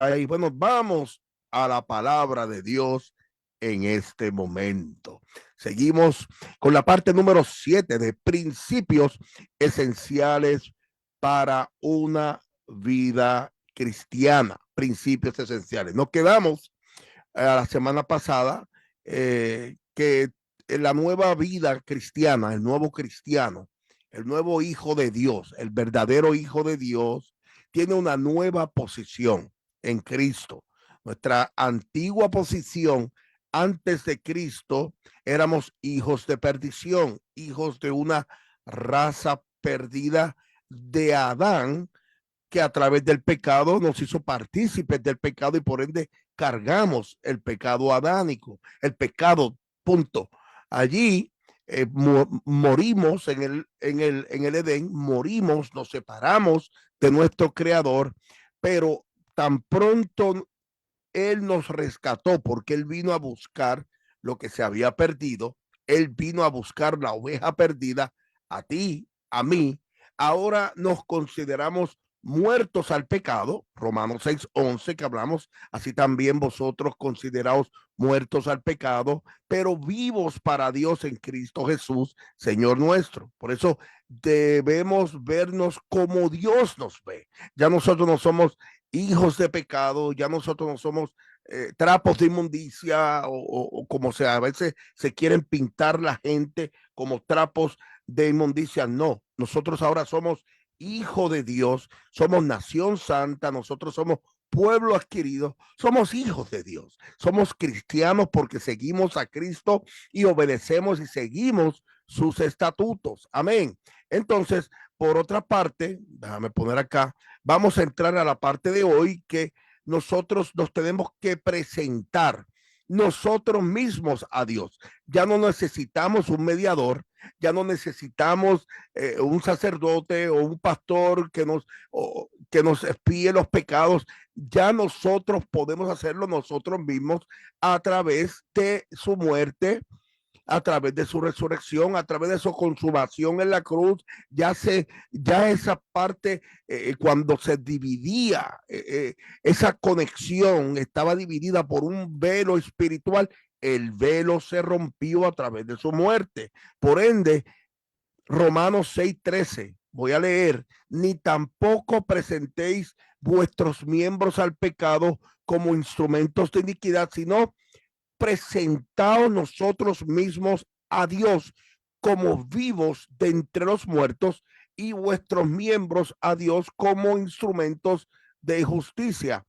Y bueno, vamos a la palabra de Dios en este momento. Seguimos con la parte número 7 de principios esenciales para una vida cristiana. Principios esenciales. Nos quedamos la semana pasada que la nueva vida cristiana, el nuevo cristiano, el nuevo hijo de Dios, el verdadero hijo de Dios, tiene una nueva posición en Cristo. Nuestra antigua posición antes de Cristo éramos hijos de perdición, hijos de una raza perdida de Adán, que a través del pecado nos hizo partícipes del pecado y por ende cargamos el pecado adánico, el pecado, punto. Allí morimos en el Edén, morimos, nos separamos de nuestro creador, pero tan pronto él nos rescató porque él vino a buscar lo que se había perdido, él vino a buscar la oveja perdida, a ti, a mí. Ahora nos consideramos muertos al pecado, Romanos 6:11 que hablamos, así también vosotros consideraos muertos al pecado, pero vivos para Dios en Cristo Jesús, Señor nuestro. Por eso debemos vernos como Dios nos ve. Ya nosotros no somos hijos de pecado, ya nosotros no somos trapos de inmundicia o como sea, a veces se quieren pintar la gente como trapos de inmundicia. No, nosotros ahora somos hijos de Dios, somos nación santa, nosotros somos pueblo adquirido, somos hijos de Dios, somos cristianos porque seguimos a Cristo y obedecemos y seguimos sus estatutos. Amén. Entonces, por otra parte, déjame poner acá, vamos a entrar a la parte de hoy que nosotros nos tenemos que presentar nosotros mismos a Dios. Ya no necesitamos un mediador, ya no necesitamos un sacerdote o un pastor que nos expíe los pecados. Ya nosotros podemos hacerlo nosotros mismos a través de su muerte, a través de su resurrección, a través de su consumación en la cruz. Ya esa parte, cuando se dividía, esa conexión estaba dividida por un velo espiritual, el velo se rompió a través de su muerte. Por ende, Romanos 6:13, voy a leer, ni tampoco presentéis vuestros miembros al pecado como instrumentos de iniquidad, sino presentaos nosotros mismos a Dios como vivos de entre los muertos y vuestros miembros a Dios como instrumentos de justicia.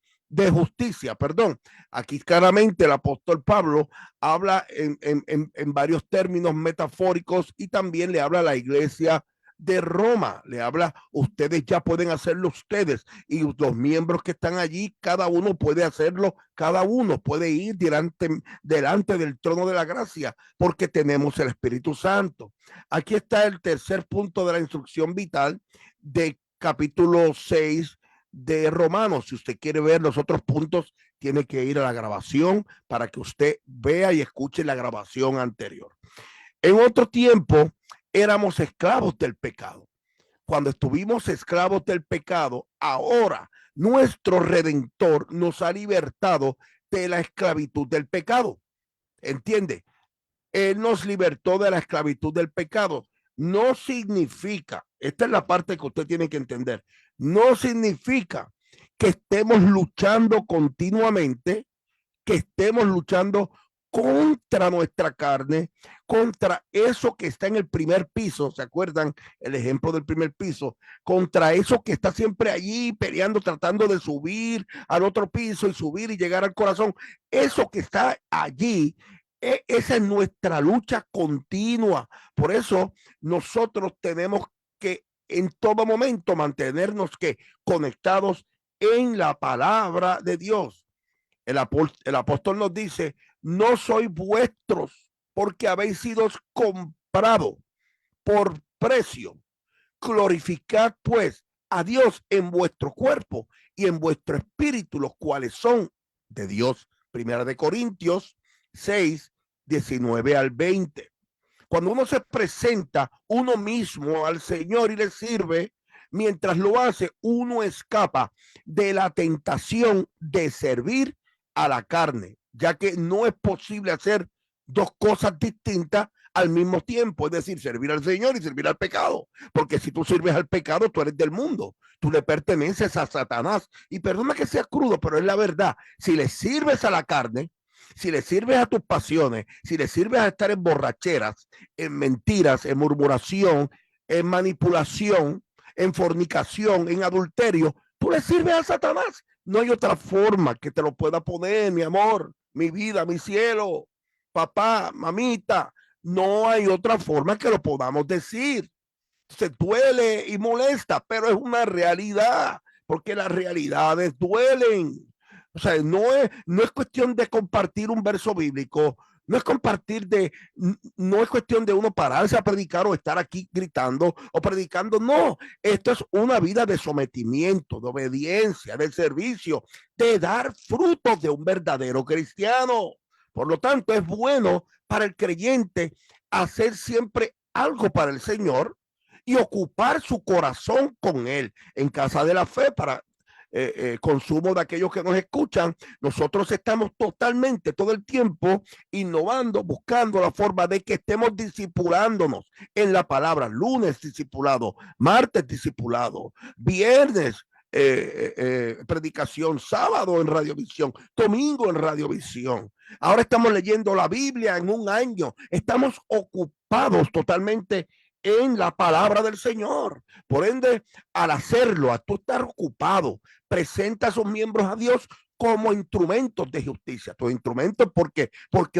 Aquí claramente el apóstol Pablo habla en varios términos metafóricos y también le habla a la iglesia de Roma, le habla, ustedes ya pueden hacerlo ustedes y los miembros que están allí, cada uno puede hacerlo, cada uno puede ir delante del trono de la gracia porque tenemos el Espíritu Santo. Aquí está el tercer punto de la instrucción vital de capítulo 6 de Romanos. Si usted quiere ver los otros puntos, tiene que ir a la grabación para que usted vea y escuche la grabación anterior. En otro tiempo éramos esclavos del pecado. Cuando estuvimos esclavos del pecado, ahora nuestro Redentor nos ha libertado de la esclavitud del pecado. ¿Entiende? Él nos libertó de la esclavitud del pecado. No significa, esta es la parte que usted tiene que entender, no significa que estemos luchando continuamente, que estemos luchando contra nuestra carne, contra eso que está en el primer piso. ¿Se acuerdan el ejemplo del primer piso? Contra eso que está siempre allí peleando, tratando de subir al otro piso y subir y llegar al corazón. Eso que está allí, esa es nuestra lucha continua. Por eso nosotros tenemos que en todo momento mantenernos que conectados en la palabra de Dios. El apóstol nos dice, no sois vuestros porque habéis sido comprado por precio. Glorificad pues a Dios en vuestro cuerpo y en vuestro espíritu, los cuales son de Dios. Primera de Corintios 6:19 al 20. Cuando uno se presenta uno mismo al Señor y le sirve, mientras lo hace, uno escapa de la tentación de servir a la carne, ya que no es posible hacer dos cosas distintas al mismo tiempo, es decir, servir al Señor y servir al pecado, porque si tú sirves al pecado, tú eres del mundo, tú le perteneces a Satanás, y perdona que sea crudo, pero es la verdad. Si le sirves a la carne, si le sirves a tus pasiones, si le sirves a estar en borracheras, en mentiras, en murmuración, en manipulación, en fornicación, en adulterio, tú le sirves a Satanás. No hay otra forma que te lo pueda poner, mi amor, mi vida, mi cielo, papá, mamita. No hay otra forma que lo podamos decir. Se duele y molesta, pero es una realidad, porque las realidades duelen. O sea, no es cuestión de compartir un verso bíblico, no es cuestión de uno pararse a predicar o estar aquí gritando o predicando. No, esto es una vida de sometimiento, de obediencia, de servicio, de dar frutos de un verdadero cristiano. Por lo tanto, es bueno para el creyente hacer siempre algo para el Señor y ocupar su corazón con él en casa de la fe para consumo de aquellos que nos escuchan. Nosotros estamos totalmente todo el tiempo innovando, buscando la forma de que estemos discipulándonos en la palabra. Lunes discipulado, martes discipulado, viernes predicación, sábado en radiovisión, domingo en radiovisión. Ahora estamos leyendo la Biblia en un año. Estamos ocupados totalmente en la palabra del Señor. Por ende, al hacerlo, a tú estar ocupado, presenta a sus miembros a Dios como instrumentos de justicia. Tus instrumentos, porque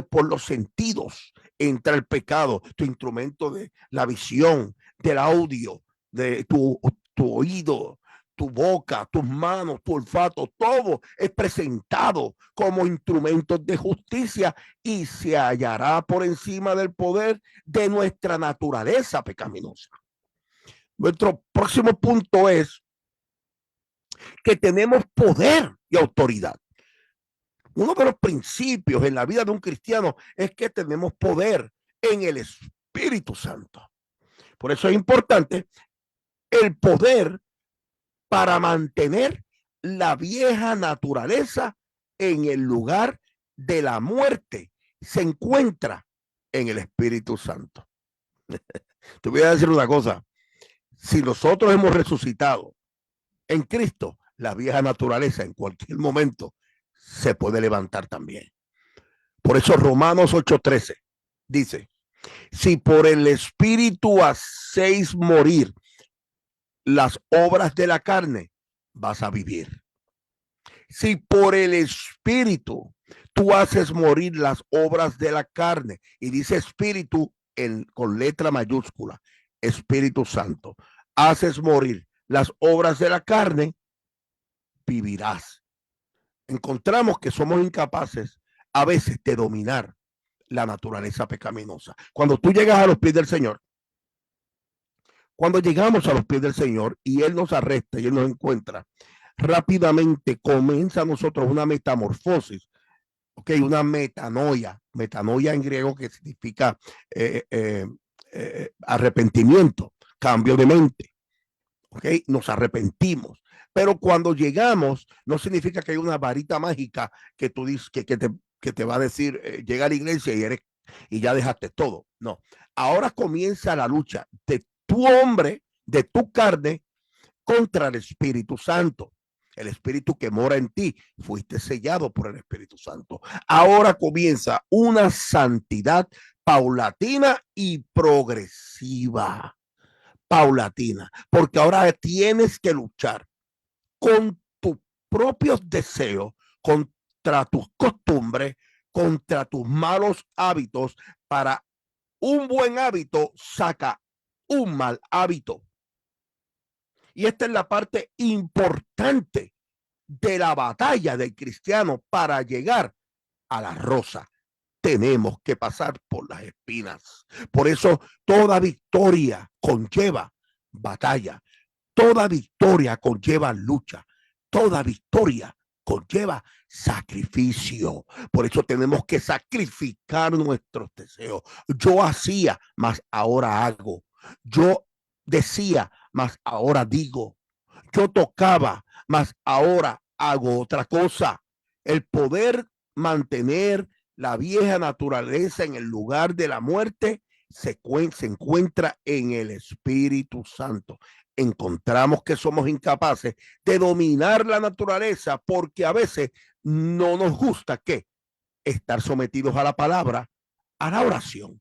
por los sentidos entra el pecado. Tu instrumento de la visión, del audio, de tu oído, tu boca, tus manos, tu olfato, todo es presentado como instrumentos de justicia y se hallará por encima del poder de nuestra naturaleza pecaminosa. Nuestro próximo punto es que tenemos poder y autoridad. Uno de los principios en la vida de un cristiano es que tenemos poder en el Espíritu Santo. Por eso es importante el poder para mantener la vieja naturaleza en el lugar de la muerte. Se encuentra en el Espíritu Santo. Te voy a decir una cosa. Si nosotros hemos resucitado en Cristo, la vieja naturaleza en cualquier momento se puede levantar también. Por eso Romanos 8:13 dice, si por el Espíritu hacéis morir las obras de la carne, vas a vivir. Si por el Espíritu tú haces morir las obras de la carne, y dice Espíritu con letra mayúscula, Espíritu Santo, haces morir las obras de la carne, vivirás. Encontramos que somos incapaces a veces de dominar la naturaleza pecaminosa. Cuando tú llegas a los pies del Señor, cuando llegamos a los pies del Señor y Él nos arresta y Él nos encuentra, rápidamente comienza a nosotros una metamorfosis, ¿ok? Una metanoia en griego que significa arrepentimiento, cambio de mente, ¿ok? Nos arrepentimos. Pero cuando llegamos, no significa que hay una varita mágica que tú dices que te va a decir, llega a la iglesia y ya dejaste todo. No, ahora comienza la lucha de tu hombre, de tu carne, contra el Espíritu Santo. El Espíritu que mora en ti, fuiste sellado por el Espíritu Santo. Ahora comienza una santidad paulatina y progresiva. Paulatina, porque ahora tienes que luchar con tus propios deseos, contra tus costumbres, contra tus malos hábitos. Para un buen hábito saca un mal hábito. Y esta es la parte importante de la batalla del cristiano para llegar a la rosa. Tenemos que pasar por las espinas. Por eso toda victoria conlleva batalla. Toda victoria conlleva lucha. Toda victoria conlleva sacrificio. Por eso tenemos que sacrificar nuestros deseos. Yo hacía, mas ahora hago. Yo decía, mas ahora digo. Yo tocaba, mas ahora hago otra cosa. El poder mantener la vieja naturaleza en el lugar de la muerte se encuentra en el Espíritu Santo. Encontramos que somos incapaces de dominar la naturaleza porque a veces no nos gusta que estar sometidos a la palabra, a la oración,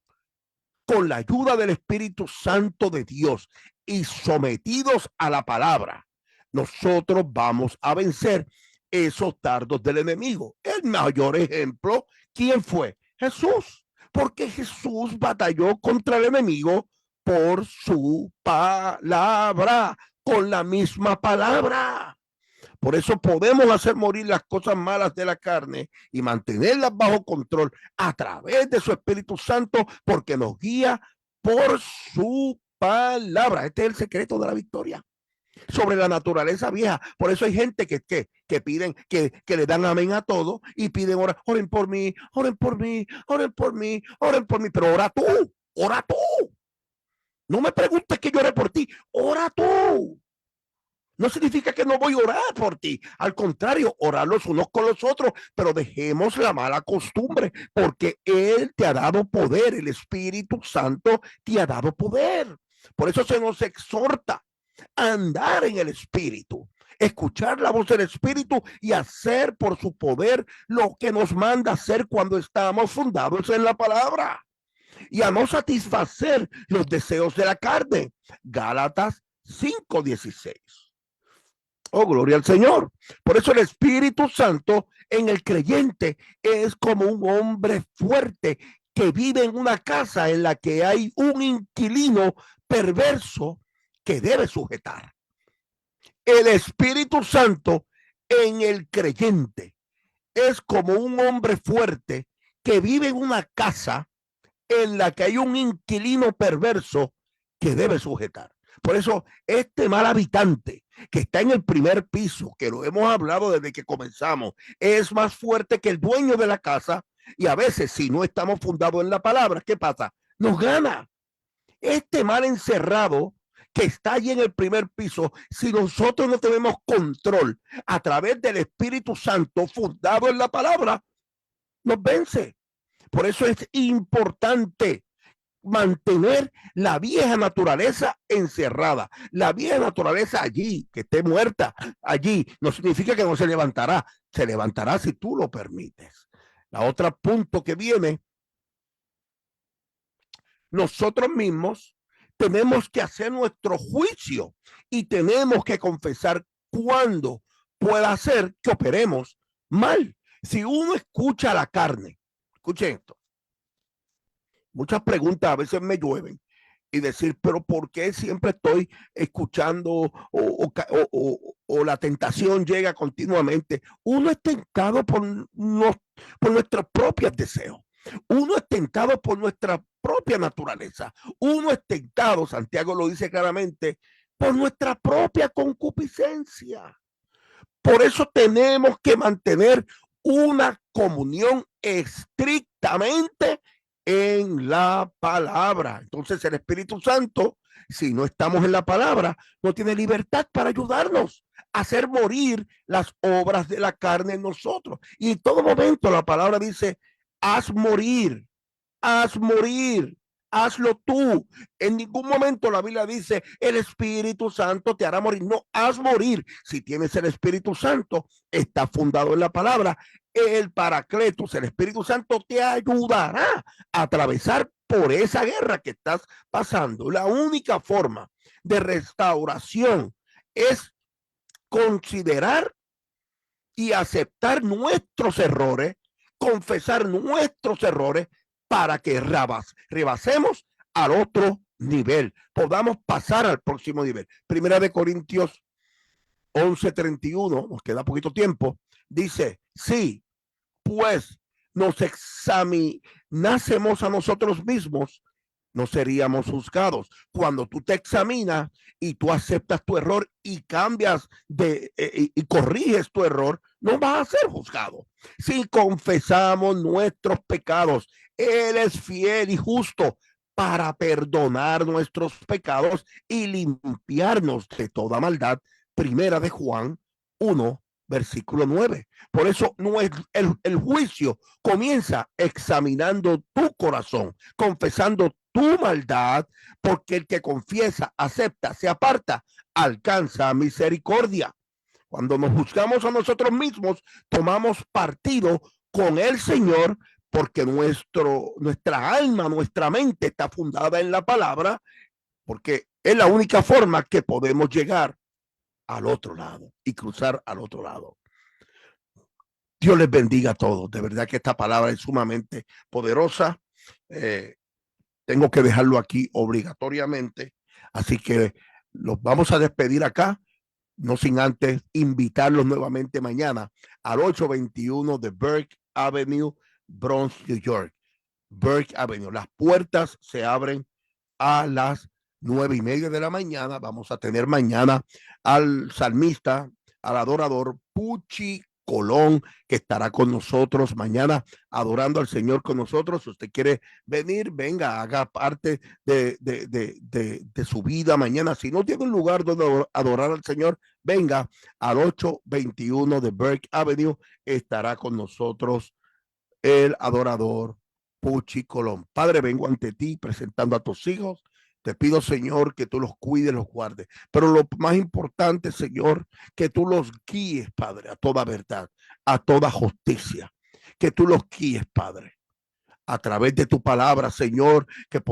con la ayuda del Espíritu Santo de Dios y sometidos a la palabra, nosotros vamos a vencer esos dardos del enemigo. El mayor ejemplo, ¿quién fue? Jesús, porque Jesús batalló contra el enemigo por su palabra, con la misma palabra. Por eso podemos hacer morir las cosas malas de la carne y mantenerlas bajo control a través de su Espíritu Santo, porque nos guía por su palabra. Este es el secreto de la victoria sobre la naturaleza vieja. Por eso hay gente que piden, que le dan amén a todo y piden, oren por mí, oren por mí, oren por mí, oren por mí, pero ora tú, ora tú. No me preguntes que yo ore por ti, ora tú. No significa que no voy a orar por ti. Al contrario, orar los unos con los otros, pero dejemos la mala costumbre, porque Él te ha dado poder, el Espíritu Santo te ha dado poder. Por eso se nos exhorta a andar en el Espíritu, escuchar la voz del Espíritu y hacer por su poder lo que nos manda hacer cuando estamos fundados en la palabra, y a no satisfacer los deseos de la carne. Gálatas 5:16. Oh, gloria al Señor. Por eso el Espíritu Santo en el creyente es como un hombre fuerte que vive en una casa en la que hay un inquilino perverso que debe sujetar. El Espíritu Santo en el creyente es como un hombre fuerte que vive en una casa en la que hay un inquilino perverso que debe sujetar. Por eso este mal habitante que está en el primer piso, que lo hemos hablado desde que comenzamos, es más fuerte que el dueño de la casa, y a veces si no estamos fundados en la palabra, ¿qué pasa? Nos gana. Este mal encerrado que está allí en el primer piso, si nosotros no tenemos control a través del Espíritu Santo fundado en la palabra, nos vence. Por eso es importante mantener la vieja naturaleza encerrada, la vieja naturaleza allí, que esté muerta allí, no significa que no se levantará si tú lo permites. La otra punto que viene, nosotros mismos tenemos que hacer nuestro juicio y tenemos que confesar cuándo pueda ser que operemos mal. Si uno escucha la carne, escuchen esto, muchas preguntas a veces me llueven y decir, pero ¿por qué siempre estoy escuchando o la tentación llega continuamente? Uno es tentado por nuestros propios deseos. Uno es tentado por nuestra propia naturaleza. Uno es tentado, Santiago lo dice claramente, por nuestra propia concupiscencia. Por eso tenemos que mantener una comunión estrictamente en la palabra. Entonces el Espíritu Santo, si no estamos en la palabra, no tiene libertad para ayudarnos a hacer morir las obras de la carne en nosotros. Y en todo momento la palabra dice, haz morir, haz morir, hazlo tú. En ningún momento la Biblia dice, el Espíritu Santo te hará morir. No, haz morir. Si tienes el Espíritu Santo, está fundado en la palabra. El Paracletos, el Espíritu Santo, te ayudará a atravesar por esa guerra que estás pasando. La única forma de restauración es considerar y aceptar nuestros errores, confesar nuestros errores para que rebasemos al otro nivel, podamos pasar al próximo nivel. Primera de Corintios 11:31, nos queda poquito tiempo, dice, sí, pues nos examinásemos a nosotros mismos, no seríamos juzgados. Cuando tú te examinas y tú aceptas tu error y cambias y corriges tu error, no vas a ser juzgado. Si confesamos nuestros pecados, Él es fiel y justo para perdonar nuestros pecados y limpiarnos de toda maldad. Primera de Juan 1, versículo 9. Por eso no es el juicio comienza examinando tu corazón, confesando tu maldad, porque el que confiesa, acepta, se aparta, alcanza misericordia. Cuando nos juzgamos a nosotros mismos, tomamos partido con el Señor, porque nuestra alma, nuestra mente está fundada en la palabra, porque es la única forma que podemos llegar al otro lado y cruzar al otro lado. Dios les bendiga a todos. De verdad que esta palabra es sumamente poderosa. Tengo que dejarlo aquí obligatoriamente. Así que los vamos a despedir acá, no sin antes invitarlos nuevamente mañana al 821 de Burke Avenue, Bronx, New York. Burke Avenue. Las puertas se abren a las 9:30 de la mañana. Vamos a tener mañana al salmista, al adorador Puchi Colón, que estará con nosotros mañana adorando al Señor con nosotros. Si usted quiere venir, venga, haga parte de su vida mañana. Si no tiene un lugar donde adorar al Señor, venga al 821 de Burke Avenue. Estará con nosotros el adorador Puchi Colón. Padre, vengo ante ti presentando a tus hijos. Te pido, Señor, que tú los cuides, los guardes. Pero lo más importante, Señor, que tú los guíes, Padre, a toda verdad, a toda justicia. Que tú los guíes, Padre, a través de tu palabra, Señor, que